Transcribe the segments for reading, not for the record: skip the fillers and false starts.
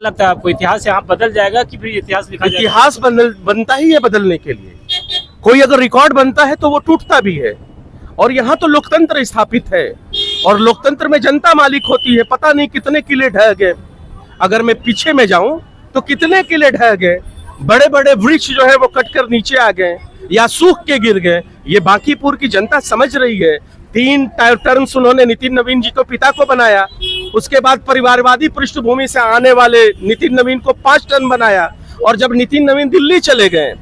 लगता है आपको इतिहास यहाँ बदल जाएगा कि फिर इतिहास लिखा जाएगा? इतिहास बनता ही है बदलने के लिए। कोई अगर रिकॉर्ड बनता है तो वो टूटता भी है। और यहाँ तो लोकतंत्र स्थापित है और लोकतंत्र में जनता मालिक होती है। पता नहीं कितने किले ढह गए। अगर मैं पीछे में जाऊं तो कितने किले ढह गए, बड़े बड़े वृक्ष जो है वो कटकर नीचे आ गए या सूख के गिर गए। ये बांकीपुर की जनता समझ रही है। 3 टर्म्स उन्होंने नितिन नवीन जी को पिता को बनाया, उसके बाद परिवारवादी पृष्ठभूमि से आने वाले नितिन नवीन को 5 टर्म बनाया, और जब नितिन नवीन दिल्ली चले गए,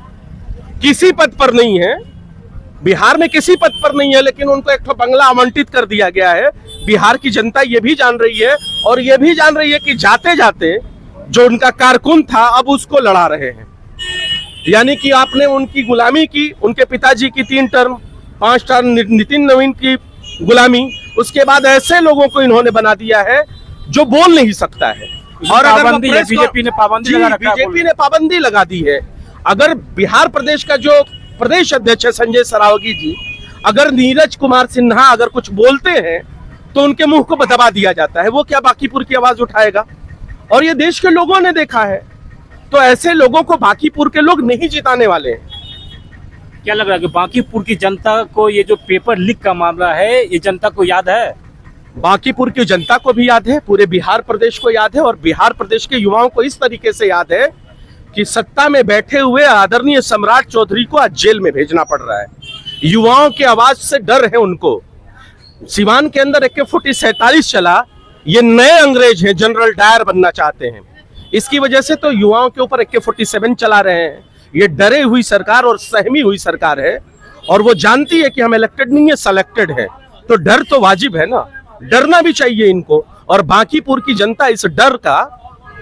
किसी पद पर नहीं है, बिहार में किसी पद पर नहीं है, लेकिन उनको एक बंगला आवंटित कर दिया गया है। बिहार की जनता ये भी जान रही है और ये भी जान रही है कि जाते जाते जो उनका कारकुन था अब उसको लड़ा रहे हैं। यानी कि आपने उनकी गुलामी की, उनके पिताजी की 3 टर्म, 5 टर्म नितिन नवीन की गुलामी, उसके बाद ऐसे लोगों को इन्होंने बना दिया है जो बोल नहीं सकता है। और अगर बीजेपी ने पाबंदी लगा दी है। अगर बिहार प्रदेश का जो प्रदेश अध्यक्ष है संजय सरावगी जी, अगर नीरज कुमार सिन्हा अगर कुछ बोलते हैं तो उनके मुंह को दबा दिया जाता है। वो क्या बांकीपुर की आवाज उठाएगा? और ये देश के लोगों ने देखा है। तो ऐसे लोगों को बांकीपुर के लोग नहीं जिताने वाले हैं। क्या लग रहा है कि बांकीपुर की जनता को ये जो पेपर लीक का मामला है, ये जनता को याद है? बांकीपुर की जनता को भी याद है, पूरे बिहार प्रदेश को याद है, और बिहार प्रदेश के युवाओं को इस तरीके से याद है कि सत्ता में बैठे हुए आदरणीय सम्राट चौधरी को आज जेल में भेजना पड़ रहा है। युवाओं की आवाज से डर है उनको। सिवान के अंदर AK-47 चला, ये नए अंग्रेज हैं, जनरल डायर बनना चाहते हैं। इसकी वजह से तो युवाओं के ऊपर AK-47 चला रहे हैं। ये डरे हुई सरकार और सहमी हुई सरकार है, और वो जानती है कि हम इलेक्टेड नहीं है, सेलेक्टेड है। तो डर तो वाजिब है ना, डरना भी चाहिए इनको। और बांकीपुर की जनता इस डर का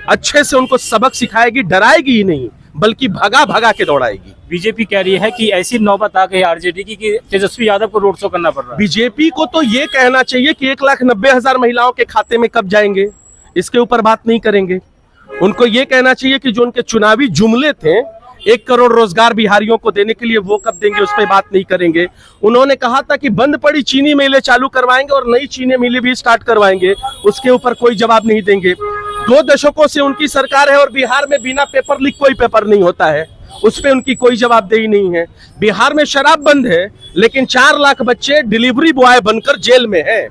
अच्छे से उनको सबक सिखाएगी, डराएगी ही नहीं, बल्कि भगा भगा के दौड़ाएगी। बीजेपी कह रही है कि ऐसी नौबत आ गई आरजेडी की कि तेजस्वी यादव को रोड शो करना पड़ रहा है। बीजेपी को तो ये कहना चाहिए कि 1,90,000 महिलाओं के खाते में कब जाएंगे, इसके ऊपर बात नहीं करेंगे। उनको ये कहना चाहिए कि जो उनके चुनावी जुमले थे 1 करोड़ रोजगार बिहारियों को देने के लिए, वो कब देंगे, उस पर बात नहीं करेंगे। उन्होंने कहा था कि बंद पड़ी चीनी मिलें चालू करवाएंगे और नई चीनी मिलें भी स्टार्ट करवाएंगे, उसके ऊपर कोई जवाब नहीं देंगे। 2 दशकों से उनकी सरकार है और बिहार में बिना पेपर लीक कोई पेपर नहीं होता है, उस पर उनकी कोई जवाबदेही नहीं है। बिहार में शराब बंद है, लेकिन 4 लाख बच्चे डिलीवरी बॉय बनकर जेल में हैं,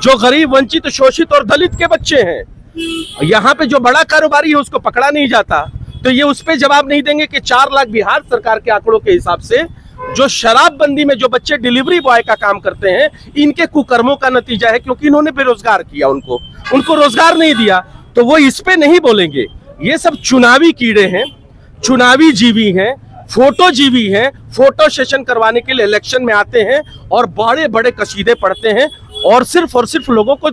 जो गरीब, वंचित, शोषित और दलित के बच्चे हैं। यहाँ पे जो बड़ा कारोबारी है उसको पकड़ा नहीं जाता, तो ये उस पर जवाब नहीं देंगे कि 4 लाख बिहार सरकार के आंकड़ों के हिसाब से जो शराबबंदी में जो बच्चे डिलीवरी बॉय का काम करते हैं, इनके कुकर्मों का नतीजा है, क्योंकि इन्होंने बेरोजगार किया, उनको रोजगार नहीं दिया, तो वो इस पे नहीं बोलेंगे। ये सब चुनावी कीड़े हैं, चुनावी जीवी हैं, फोटो जीवी हैं, फोटो सेशन करवाने के लिए इलेक्शन में आते हैं और बड़े बड़े कसीदे पढ़ते हैं और सिर्फ लोगों को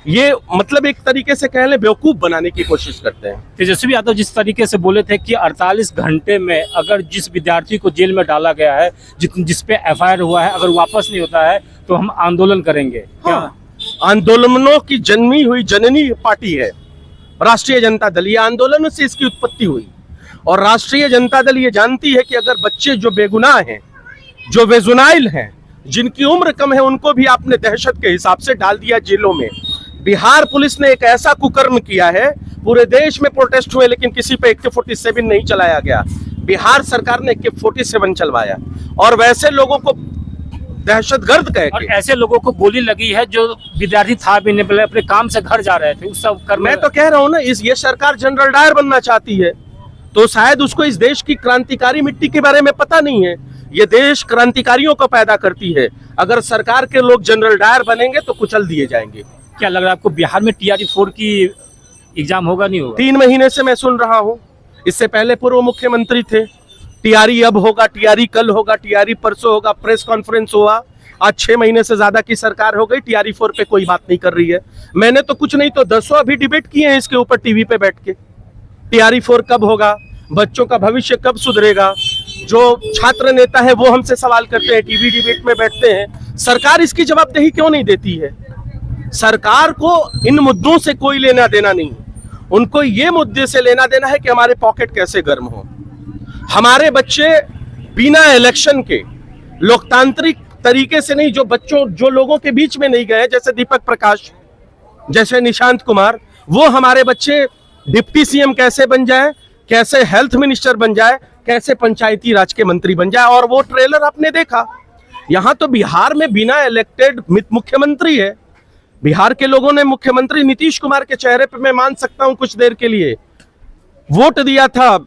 ये मतलब एक तरीके से कह लें बेवकूफ बनाने की कोशिश करते हैं। तेजस्वी यादव जिस तरीके से बोले थे कि 48 घंटे में अगर जिस विद्यार्थी को जेल में डाला गया है, जिस पे FIR हुआ है, अगर वापस नहीं होता है तो हम आंदोलन करेंगे। हाँ, आंदोलनों की जन्मी हुई जननी पार्टी है राष्ट्रीय जनता दल। ये आंदोलन से इसकी उत्पत्ति हुई, और राष्ट्रीय जनता दल ये जानती है कि अगर बच्चे जो बेगुनाह हैं, जो वेजुनाइल हैं, जिनकी उम्र कम है, उनको भी आपने दहशत के हिसाब से डाल दिया जेलों में। बिहार पुलिस ने एक ऐसा कुकर्म किया है, पूरे देश में प्रोटेस्ट हुए लेकिन किसी पे AK-47 नहीं चलाया गया। बिहार सरकार ने AK-47 चलवाया, और वैसे लोगों को दहशतगर्द कह के, ऐसे लोगों को गोली लगी है जो विद्यार्थी था भी नहीं, अपने काम से घर जा रहे थे, उस सब कर। मैं तो कह रहा हूँ ना, ये सरकार जनरल डायर बनना चाहती है, तो शायद उसको इस देश की क्रांतिकारी मिट्टी के बारे में पता नहीं है। ये देश क्रांतिकारियों को पैदा करती है। अगर सरकार के लोग जनरल डायर बनेंगे तो कुचल दिए जाएंगे। क्या लग रहा है आपको बिहार में TRE-4 की एग्जाम होगा, नहीं होगा? 3 महीने से मैं सुन रहा हूँ। इससे पहले पूर्व मुख्यमंत्री थे, TRE अब होगा, TRE कल होगा, TRE परसों होगा, प्रेस कॉन्फ्रेंस हुआ। आज 6 महीने से ज्यादा की सरकार हो गई, TRE-4 पे कोई बात नहीं कर रही है। मैंने तो कुछ नहीं तो 10 अभी डिबेट किए हैं इसके ऊपर टीवी पे बैठ के। TRE-4 कब होगा, बच्चों का भविष्य कब सुधरेगा, जो छात्र नेता है वो हमसे सवाल करते हैं, टीवी डिबेट में बैठते हैं। सरकार इसकी जवाबदेही क्यों नहीं देती है? सरकार को इन मुद्दों से कोई लेना देना नहीं, उनको ये मुद्दे से लेना देना है कि हमारे पॉकेट कैसे गर्म हो। हमारे बच्चे बिना इलेक्शन के लोकतांत्रिक तरीके से नहीं, जो लोगों के बीच में नहीं गए, जैसे दीपक प्रकाश, जैसे निशांत कुमार, वो हमारे बच्चे डिप्टी सीएम कैसे बन जाए, कैसे हेल्थ मिनिस्टर बन जाए, कैसे पंचायती राज के मंत्री बन जाए। और वो ट्रेलर आपने देखा। यहां तो बिहार में बिना इलेक्टेड मुख्यमंत्री है। बिहार के लोगों ने मुख्यमंत्री नीतीश कुमार के चेहरे पे, मैं मान सकता हूं, कुछ देर के लिए वोट दिया था,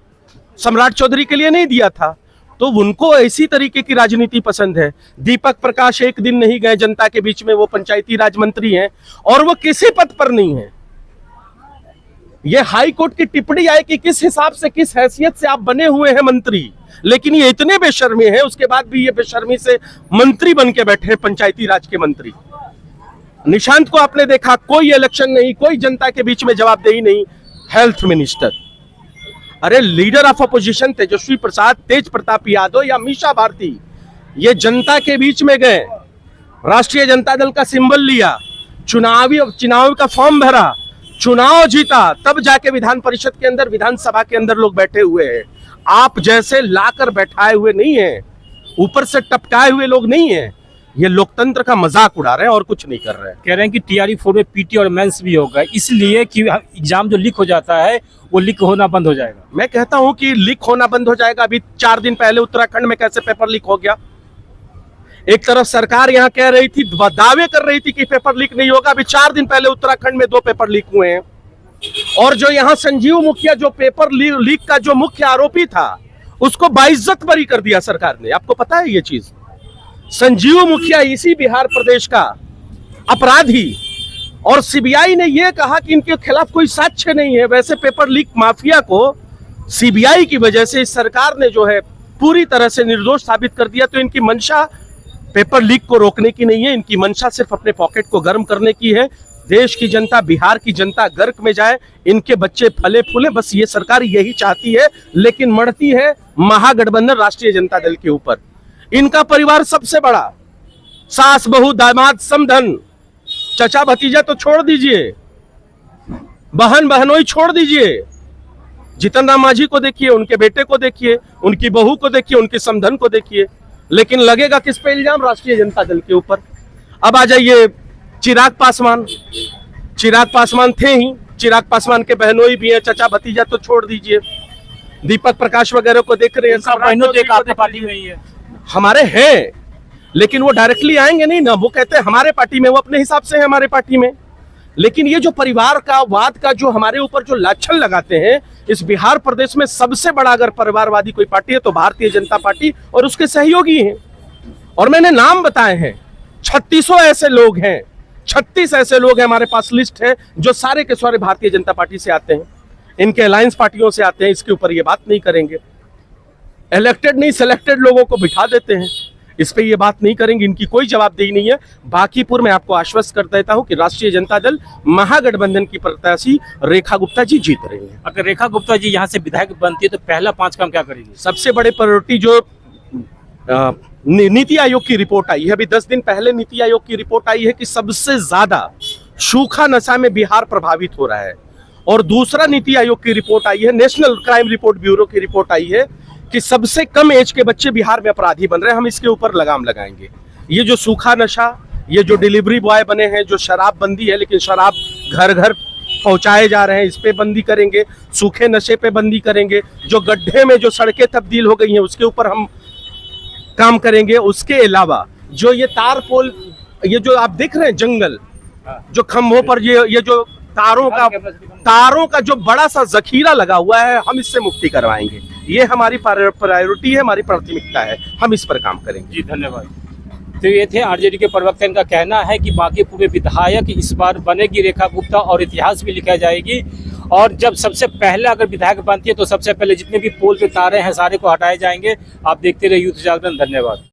सम्राट चौधरी के लिए नहीं दिया था। तो उनको ऐसी तरीके की राजनीति पसंद है। दीपक प्रकाश एक दिन नहीं गए जनता के बीच में, वो पंचायती राज मंत्री हैं और वो किसी पद पर नहीं है। ये हाई कोर्ट की टिप्पणी आई कि किस हिसाब से, किस हैसियत से आप बने हुए हैं मंत्री, लेकिन ये इतने बेशर्मी हैं, उसके बाद भी ये बेशर्मी से मंत्री बन के बैठे हैं, पंचायती राज के मंत्री। निशांत को आपने देखा, कोई इलेक्शन नहीं, कोई जनता के बीच में जवाबदेही नहीं, हेल्थ मिनिस्टर। अरे leader of opposition Tejashwi Prasad, तेज प्रताप यादव या मीशा भारती, ये जनता के बीच में गए, राष्ट्रीय जनता दल का सिंबल लिया, चुनाव का फॉर्म भरा, चुनाव जीता, तब जाके विधान परिषद के अंदर, विधानसभा के अंदर लोग बैठे हुए हैं। आप जैसे लाकर बैठाए हुए नहीं है, ऊपर से टपकाए हुए लोग नहीं है। ये लोकतंत्र का मजाक उड़ा रहे हैं और कुछ नहीं कर रहे हैं। कह रहे हैं कि TRE 4 में PT और मेंस भी होगा, इसलिए कि एग्जाम जो लीक हो जाता है वो लीक होना बंद हो जाएगा। मैं कहता हूं कि लीक होना बंद हो जाएगा। अभी 4 दिन पहले उत्तराखंड में कैसे पेपर लीक हो गया। एक तरफ सरकार यहां कह रही थी, दावे कर रही थी कि पेपर लीक नहीं होगा। अभी 4 दिन पहले उत्तराखंड में 2 पेपर लीक हुए हैं। और जो यहां संजीव मुखिया, जो पेपर लीक का जो मुख्य आरोपी था, उसको बाइज्जत बरी कर दिया सरकार ने। आपको पता है ये चीज? संजीव मुखिया इसी बिहार प्रदेश का अपराधी, और सीबीआई ने यह कहा कि इनके खिलाफ कोई साक्ष्य नहीं है। वैसे पेपर लीक माफिया को सीबीआई की वजह से इस सरकार ने जो है पूरी तरह से निर्दोष साबित कर दिया। तो इनकी मंशा पेपर लीक को रोकने की नहीं है, इनकी मंशा सिर्फ अपने पॉकेट को गर्म करने की है। देश की जनता, बिहार की जनता गर्क में जाए, इनके बच्चे फले फूले, बस ये सरकार यही चाहती है। लेकिन मरती है महागठबंधन राष्ट्रीय जनता दल के ऊपर। इनका परिवार सबसे बड़ा, सास बहू दामाद समधन, चचा भतीजा तो छोड़ दीजिए, बहन बहनोई छोड़ दीजिए। जीतन राम मांझी को देखिए, उनके बेटे को देखिए, उनकी बहू को देखिए, उनके समधन को देखिए। लेकिन लगेगा किस पे इल्जाम? राष्ट्रीय जनता दल के ऊपर। अब आ जाइए चिराग पासवान। चिराग पासवान थे ही, चिराग पासवान के बहनोई भी हैं, चचा भतीजा तो छोड़ दीजिए। दीपक प्रकाश वगैरह को देख रहे हैं, पार्टी में ही है, हमारे हैं, लेकिन वो डायरेक्टली आएंगे नहीं ना। वो कहते हैं हमारे पार्टी में, वो अपने हिसाब से है हमारे पार्टी में। लेकिन ये जो परिवार का वाद का जो हमारे ऊपर जो लाछन लगाते हैं, इस बिहार प्रदेश में सबसे बड़ा अगर परिवारवादी कोई पार्टी है तो भारतीय जनता पार्टी और उसके सहयोगी हैं। और मैंने नाम बताए हैं, 36 ऐसे लोग हैं, 36 ऐसे लोग हैं, हमारे पास लिस्ट है, जो सारे के सारे भारतीय जनता पार्टी से आते हैं, इनके अलायंस पार्टियों से आते हैं। इसके ऊपर ये बात नहीं करेंगे। इलेक्टेड नहीं, सिलेक्टेड लोगों को बिठा देते हैं, इस पे ये बात नहीं करेंगे। इनकी कोई जवाबदेही नहीं है। बांकीपुर में आपको आश्वस्त कर देता हूं कि राष्ट्रीय जनता दल महागठबंधन की प्रत्याशी रेखा गुप्ता जी जीत रही हैं। अगर रेखा गुप्ता जी यहां से विधायक बनती है तो पहला 5 काम क्या करेंगे? सबसे बड़े प्रायोरिटी जो नीति आयोग की रिपोर्ट आई है, अभी 10 दिन पहले नीति आयोग की रिपोर्ट आई है कि सबसे ज्यादा सूखा नशा में बिहार प्रभावित हो रहा है। और दूसरा नीति आयोग की रिपोर्ट आई है, नेशनल क्राइम रिपोर्ट ब्यूरो की रिपोर्ट आई है कि सबसे कम एज के बच्चे बिहार में अपराधी बन रहे हैं। हम इसके ऊपर लगाम लगाएंगे। ये जो सूखा नशा, ये जो डिलीवरी बॉय बने हैं, जो शराब बंदी है लेकिन शराब घर घर पहुंचाए जा रहे हैं, इस पे बंदी करेंगे। सूखे नशे पे बंदी करेंगे। जो गड्ढे में जो सड़कें तब्दील हो गई हैं उसके ऊपर हम काम करेंगे। उसके अलावा जो ये तार पोल, ये जो आप देख रहे हैं जंगल, जो खंभों पर ये जो तारों का जो बड़ा सा जखीरा लगा हुआ है, हम इससे मुक्ति करवाएंगे। ये हमारी प्रायोरिटी है, हमारी प्राथमिकता है, हम इस पर काम करेंगे। जी धन्यवाद। तो ये थे आरजेडी के प्रवक्ता। इनका कहना है कि बांकीपुर में विधायक इस बार बनेगी रेखा गुप्ता और इतिहास भी लिखा जाएगी। और जब सबसे पहले अगर विधायक बनती है तो सबसे पहले जितने भी पोल पे तारे हैं सारे को हटाए जाएंगे। आप देखते रहिए यूथ जागरण। धन्यवाद।